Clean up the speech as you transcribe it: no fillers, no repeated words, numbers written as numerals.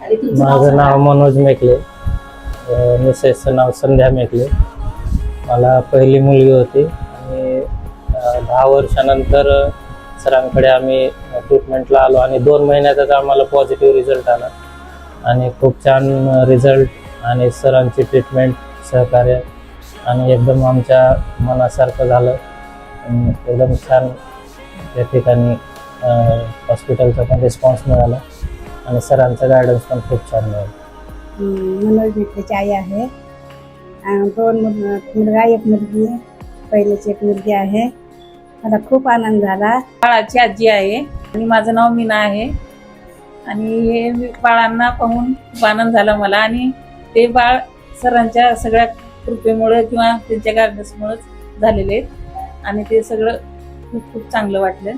माझं नाव मनोज मेकले, मिसेसचं नाव संध्या मेकले. मला पहिली मुलगी होती आणि 10 वर्षानंतर सरांकडे आम्ही ट्रीटमेंटला आलो आणि 2 महिन्यातच आम्हाला पॉझिटिव्ह रिझल्ट आला आणि खूप छान रिझल्ट आणि सरांची ट्रीटमेंट, सहकार्य आणि एकदम आमच्या मनासारखं झालं. एकदम छान त्या ठिकाणी हॉस्पिटलचा पण रिस्पॉन्स मिळाला आणि सरांचा गायडन्स पण खूप छान मिळाला. मनोज मेकलेची आई आहे. 2 मुलगा 1 मुलगी, पहिलीची 1 मुलगी आहे. मला खूप आनंद झाला. बाळाची आजी आहे आणि माझं नाव मीना आहे आणि हे बाळांना पाहून खूप आनंद झाला मला आणि ते बाळ सरांच्या सगळ्या कृपेमुळे किंवा त्यांच्या गायडन्समुळेच झालेले आहेत आणि ते सगळं खूप खूप चांगलं वाटलं.